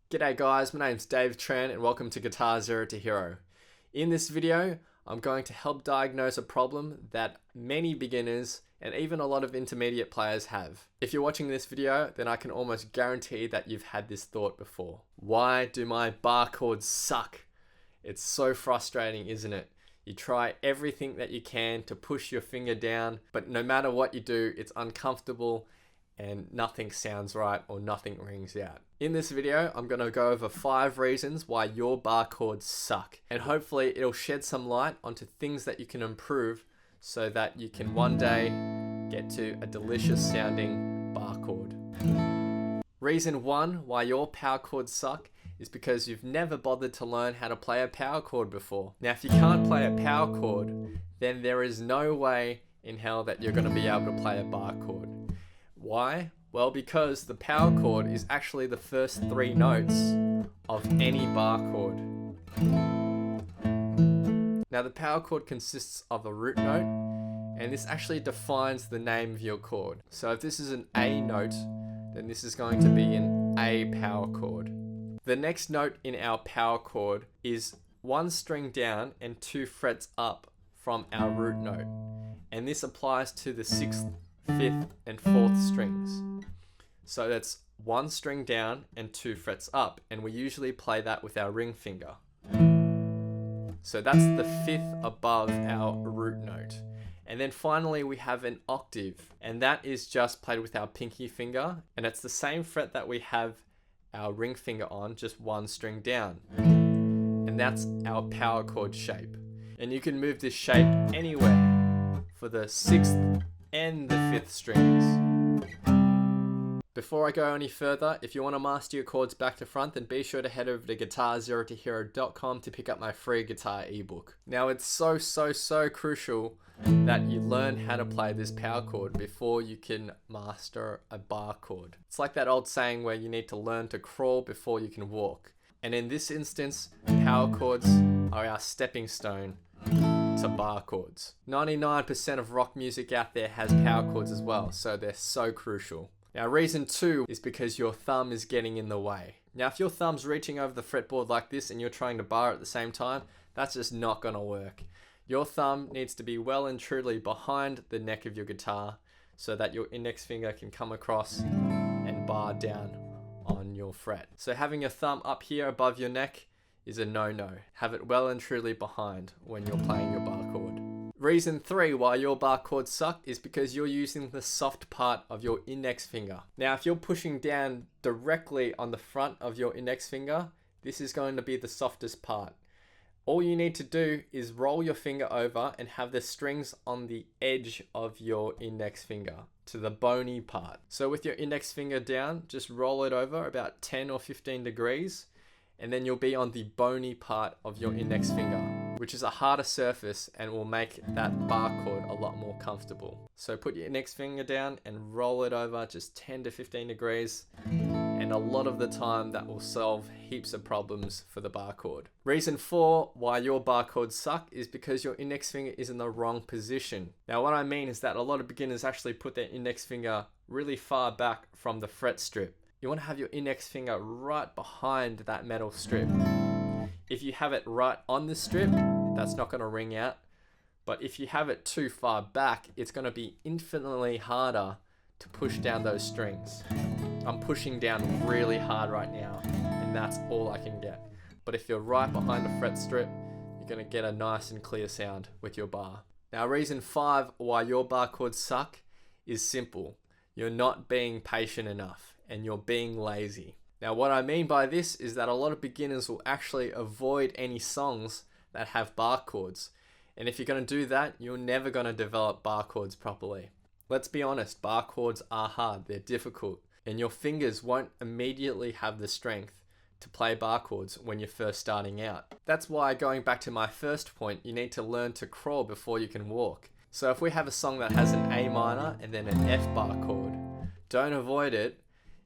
G'day guys, my name's Dave Tran and welcome to GuitarZero2Hero. In this video, I'm going to help diagnose a problem that many beginners and even a lot of intermediate players have. If you're watching this video, then I can almost guarantee that you've had this thought before. Why do my bar chords suck? It's so frustrating, isn't it? You try everything that you can to push your finger down, but no matter what you do, it's uncomfortable and nothing sounds right or nothing rings out. In this video, I'm going to go over 5 reasons why your bar chords suck, and hopefully it'll shed some light onto things that you can improve so that you can one day get to a delicious sounding bar chord. Reason 1 why your power chords suck is because you've never bothered to learn how to play a power chord before. Now, if you can't play a power chord, then there is no way in hell that you're going to be able to play a bar chord. Why? Well, because the power chord is actually the first 3 notes of any bar chord. Now, the power chord consists of a root note, and this actually defines the name of your chord. So if this is an A note, then this is going to be an A power chord. The next note in our power chord is 1 string down and 2 frets up from our root note. And this applies to the 6th, 5th and 4th strings. So that's 1 string down and 2 frets up, and we usually play that with our ring finger. So that's the 5th above our root note. And then finally we have an octave, and that is just played with our pinky finger, and it's the same fret that we have our ring finger on, just 1 string down. And that's our power chord shape. And you can move this shape anywhere for the 6th and the 5th strings. Before I go any further, if you want to master your chords back to front, then be sure to head over to GuitarZero2Hero.com to pick up my free guitar ebook. Now, it's so crucial that you learn how to play this power chord before you can master a bar chord. It's like that old saying where you need to learn to crawl before you can walk. And in this instance, power chords are our stepping stone to bar chords. 99% of rock music out there has power chords as well, so they're so crucial. Now, reason 2 is because your thumb is getting in the way. Now, if your thumb's reaching over the fretboard like this and you're trying to bar at the same time, that's just not gonna work. Your thumb needs to be well and truly behind the neck of your guitar so that your index finger can come across and bar down on your fret. So having your thumb up here above your neck is a no-no. Have it well and truly behind when you're playing your bar chord. Reason 3 why your bar chords suck is because you're using the soft part of your index finger. Now, if you're pushing down directly on the front of your index finger, this is going to be the softest part. All you need to do is roll your finger over and have the strings on the edge of your index finger to the bony part. So with your index finger down, just roll it over about 10 or 15 degrees, and then you'll be on the bony part of your index finger, which is a harder surface and will make that bar chord a lot more comfortable. So put your index finger down and roll it over just 10 to 15 degrees, and a lot of the time that will solve heaps of problems for the bar chord. Reason 4 why your bar chords suck is because your index finger is in the wrong position. Now, what I mean is that a lot of beginners actually put their index finger really far back from the fret strip. You want to have your index finger right behind that metal strip. If you have it right on the strip, that's not going to ring out. But if you have it too far back, it's going to be infinitely harder to push down those strings. I'm pushing down really hard right now, and that's all I can get. But if you're right behind the fret strip, you're going to get a nice and clear sound with your bar. Now, reason 5 why your bar chords suck is simple. You're not being patient enough, and you're being lazy. Now, what I mean by this is that a lot of beginners will actually avoid any songs that have bar chords. And if you're going to do that, you're never going to develop bar chords properly. Let's be honest, bar chords are hard, they're difficult, and your fingers won't immediately have the strength to play bar chords when you're first starting out. That's why, going back to my first point, you need to learn to crawl before you can walk. So if we have a song that has an A minor and then an F bar chord, don't avoid it.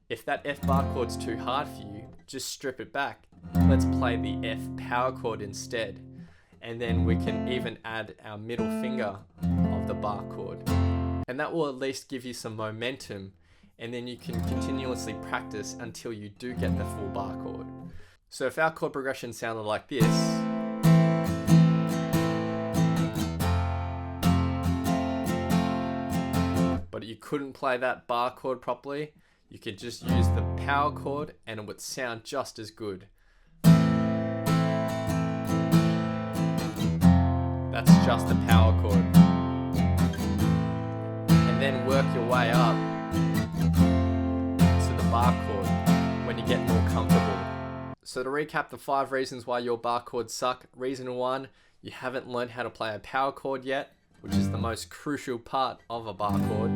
If that F bar chord's too hard for you, just strip it back. Let's play the F power chord instead. And then we can even add our middle finger of the bar chord. And that will at least give you some momentum, and then you can continuously practice until you do get the full bar chord. So if our chord progression sounded like this, but you couldn't play that bar chord properly, you could just use the power chord and it would sound just as good. That's just the power chord. And then work your way up to the bar chord when you get more comfortable. So to recap the 5 reasons why your bar chords suck. Reason 1, you haven't learned how to play a power chord yet, which is the most crucial part of a bar chord.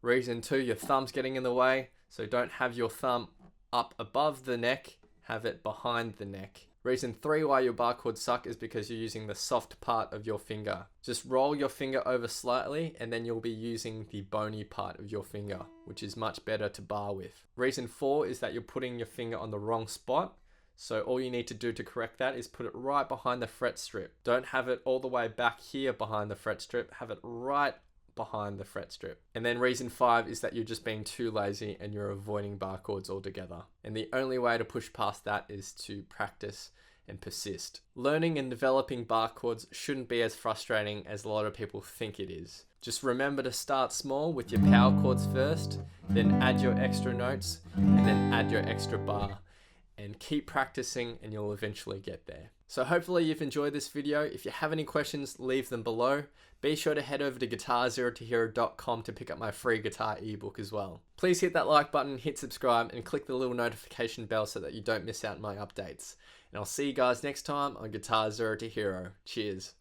Reason 2, your thumb's getting in the way, so don't have your thumb up above the neck, have it behind the neck. Reason 3 why your bar chords suck is because you're using the soft part of your finger. Just roll your finger over slightly and then you'll be using the bony part of your finger, which is much better to bar with. Reason 4 is that you're putting your finger on the wrong spot. So all you need to do to correct that is put it right behind the fret strip. Don't have it all the way back here behind the fret strip, have it right behind the fret strip. And then reason 5 is that you're just being too lazy and you're avoiding bar chords altogether. And the only way to push past that is to practice and persist. Learning and developing bar chords shouldn't be as frustrating as a lot of people think it is. Just remember to start small with your power chords first, then add your extra notes, and then add your extra bar. And keep practicing and you'll eventually get there. So hopefully you've enjoyed this video. If you have any questions, leave them below. Be sure to head over to GuitarZero2Hero.com to pick up my free guitar ebook as well. Please hit that like button, hit subscribe, and click the little notification bell so that you don't miss out on my updates. And I'll see you guys next time on Guitar Zero to Hero. Cheers.